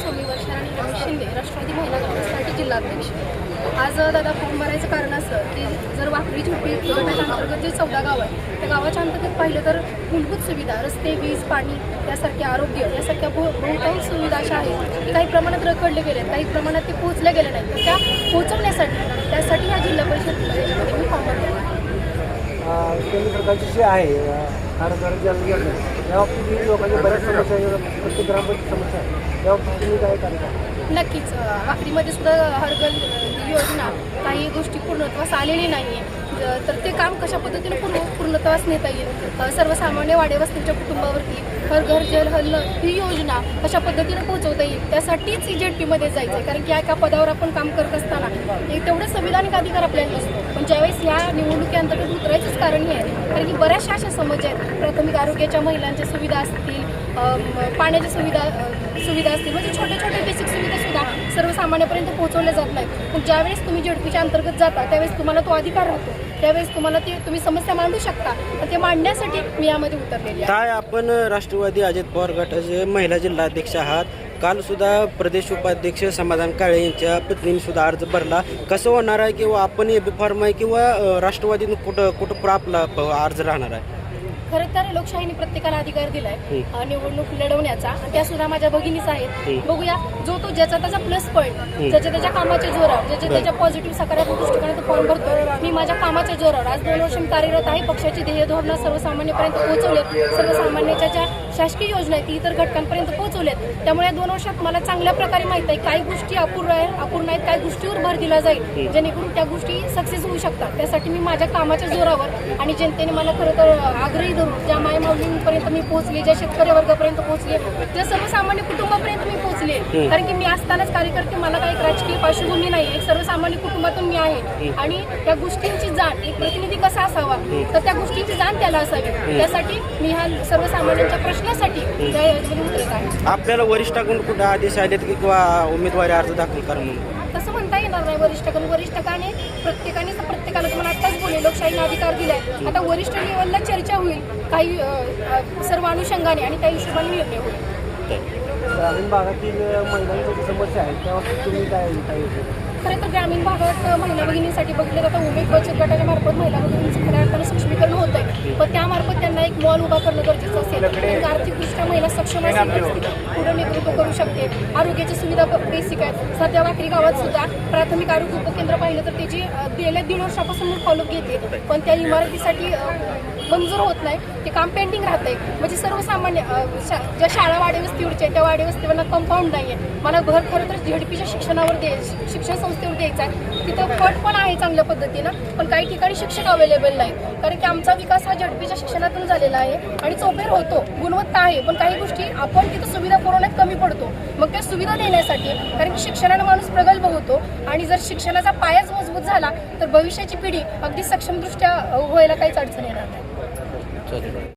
स्वामी वर्षाराणी रमेश शिंदे, राष्ट्रवादी महिला काँग्रेससाठी जिल्हाध्यक्ष. आज दादा फॉर्म भरायचं कारण असं की जर वाकडी झोपडी गटाच्या अंतर्गत जे 14 गाव आहे त्या गावाच्या अंतर्गत पाहिलं तर मूलभूत सुविधा रस्ते, वीज, पाणी यासारखे आरोग्य यासारख्या बहुतांश सुविधा अशा आहेत की काही प्रमाणात रखडले गेले, काही प्रमाणात ते पोहोचल्या गेल्या नाहीत. तर त्या पोहोचवण्यासाठी त्यासाठी ह्या जिल्हा परिषद मी फॉर्म भरलेला आहे. केंद्र सरकारची जी आहे त्या बाबतीत लोकांच्या बऱ्याच समस्या प्रत्येक ग्रामपंचायत समस्या आहे, त्या बाबतीत तुम्ही काय करता? नक्कीच वाकडीमध्ये सुद्धा हरगल योजना काही गोष्टी पूर्णत्वास आलेली नाही आहे. तर ते काम कशा पद्धतीने पूर्णत्वास नेता येईल, सर्वसामान्य वाडेवस्तीच्या कुटुंबावरती हर घर जल हल ही योजना कशा पद्धतीने पोहोचवता येईल त्यासाठीच ZP-मध्ये जायचं आहे. कारण की एका पदावर आपण काम करत असताना तेवढे संविधानिक अधिकार आपल्याला नसतो, पण ज्यावेळेस ह्या निवडणुकीअंतर्गत उतरायचंच कारण हे आहे. कारण की बऱ्याचशा अशा समस्या आहेत, प्राथमिक आरोग्याच्या महिलांच्या सुविधा असतील, पाण्याच्या सुविधा असतील, म्हणजे छोटे बेसिक सुविधासुद्धा सर्वसामान्यापर्यंत पोहोचवल्या जात नाहीत. पण ज्यावेळेस तुम्ही ZP-च्या अंतर्गत जाता त्यावेळेस तुम्हाला तो अधिकार राहतो, त्यावेळेस तुम्हाला तुम्ही समस्या मांडू शकता. पण ते मांडण्यासाठी मी यामध्ये उतरलेली आहे. काय आपण राष्ट्रवादी अजित पवार गटाचे महिला जिल्हाध्यक्ष आहात, काल सुद्धा प्रदेश उपाध्यक्ष समाधान काळे यांच्या पत्नीने सुद्धा अर्ज भरला. कसं होणार आहे किंवा आपण AB फॉर्म आहे किंवा राष्ट्रवादीनं कुठं आपला अर्ज राहणार आहे? खरं तर लोकशाहीने प्रत्येकाला अधिकार दिलाय निवडणूक लढवण्याचा, आणि त्या सुद्धा माझ्या भगिनीच आहेत. बघूया जो तो ज्याचा त्याचा प्लस पॉईंट, ज्याच्या त्याच्या कामाच्या जोरावर, ज्याच्या त्याच्या पॉझिटिव्ह सकारात्मक दृष्टिकोनातून फॉर्म भरतो. मी माझ्या कामाच्या जोरावर आज 2 वर्ष कार्यरत आहे. पक्षाची ध्येय धोरणं सर्वसामान्यपर्यंत पोहोचवले, सर्वसामान्याच्या ज्या शासकीय योजना आहेत ती इतर घटकांपर्यंत पोहोचवल्यात. त्यामुळे या 2 वर्षात मला चांगल्या प्रकारे माहित आहे काही गोष्टी अपूर्ण आहेत, काही गोष्टीवर भर दिला जाईल जेणेकरून त्या गोष्टी सक्सेस होऊ शकतात. त्यासाठी मी माझ्या कामाच्या जोरावर आणि जनतेने मला खरं तर आग्रही धरून ज्या मायमाऊलींपर्यंत मी पोहोचले, ज्या शेतकरी वर्गापर्यंत पोहोचले, ज्या सर्वसामान्य कुटुंबापर्यंत मी पोहोचले. कारण की मी असतानाच कार्यकर्ते, मला काही राजकीय पार्श्वभूमी नाही, एक सर्वसामान्य कुटुंबातून मी आहे. आणि त्या गोष्टींची जाण, एक प्रतिनिधी कसा असावा तर त्या गोष्टींची जाण त्याला असावी. त्यासाठी मी ह्या सर्वसामान्यांच्या प्रश्नासाठी त्या योजनेमध्ये उतरत आहे. आपल्याला वरिष्ठाकडून कुठे आदेश आलेत की किंवा उमेदवारी अर्ज दाखल करा म्हणून? तसं म्हणता येणार नाही. वरिष्ठाने प्रत्येकाला तुम्हाला आत्ताच बोलले लोकशाहीला अधिकार दिलाय. आता वरिष्ठ लेवलला चर्चा होईल काही सर्व अनुषंगाने आणि त्या हिशोबाने निर्णय होईल. ग्रामीण भागातील महिलांची समस्या आहे त्या बाबतीत तुम्ही काय खरं तर ग्रामीण भागात महिला भगिनींसाठी बघितलं जातं उमेद बचत गटाच्या मार्फत महिला भगिनींचं खऱ्या अर्थानं सक्षमीकरण होत आहे. पण त्यामार्फत त्यांना एक मॉल उभा करणं गरजेचं असेल. आर्थिकदृष्ट्या महिला सक्षम असेल पुढे नेतृत्व करू शकते. आरोग्याची सुविधा बेसिक आहेत. सध्या वाकरी गावात सुद्धा प्राथमिक आरोग्य उपकेंद्र पाहिलं तर त्याची गेल्या 1.5 वर्षापासून मी फॉलोअप घेते, पण त्या इमारतीसाठी मंजूर होत नाही, ते काम पेंडिंग राहत आहे. म्हणजे सर्वसामान्य ज्या शाळा वाडेवस्तीवरच्या त्या वाडेवस्तीवरना कंपाऊंड नाही आहे. मला भर खरं तर ZP-च्या शिक्षण संस्थेवर द्यायचा आहे. तिथं पट पण आहे चांगल्या पद्धतीनं, पण काही ठिकाणी शिक्षक अवेलेबल नाही. कारण की आमचा विकास हा ZP-च्या शिक्षणातून झालेला आहे आणि चौफेर होतो, गुणवत्ता आहे, पण काही गोष्टी आपण तिथं सुविधा पुरवण्यात कमी पडतो. मग त्या सुविधा देण्यासाठी, कारण की शिक्षणाने माणूस प्रगल्भ होतो आणि जर शिक्षणाचा पायाच मजबूत झाला तर भविष्याची पिढी अगदी सक्षमदृष्ट्या व्हायला काहीच अडचण येणार नाही.